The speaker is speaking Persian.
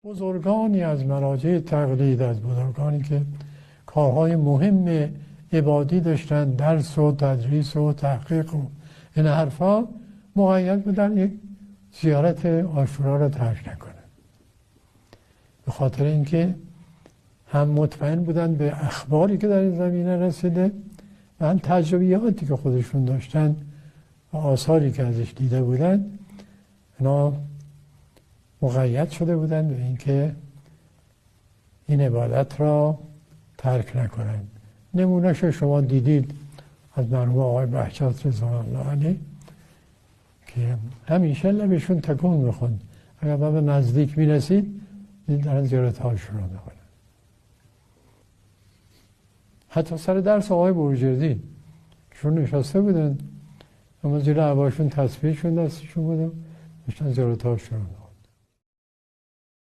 بزرگانی از مراجع تقلید، از بزرگانی که کارهای مهم عبادی داشتن، درس و تدریس و تحقیق و این حرفا، مقید بودن یک زیارت عاشورا را ترک نکنن، به خاطر اینکه هم مطمئن بودن به اخباری که در این زمینه رسیده و هم تجربیاتی که خودشون داشتن و آثاری که ازش دیده بودن، اینا مقید شده بودن به اینکه این عبادت را ترک نکنن. نمونهش شما دیدید از مرحوم آقای بهجت رضوان الله علیه که همیشه لبشون تکون میخوند اگر به نزدیک میرسید دارن زیارت عاشورا میکنن. حتی سر درس آقای بروجردی چون نشسته بودن اما زیر عباشون تسبیحشون دستشون بودن داشتن زیارت عاشورا میکنن.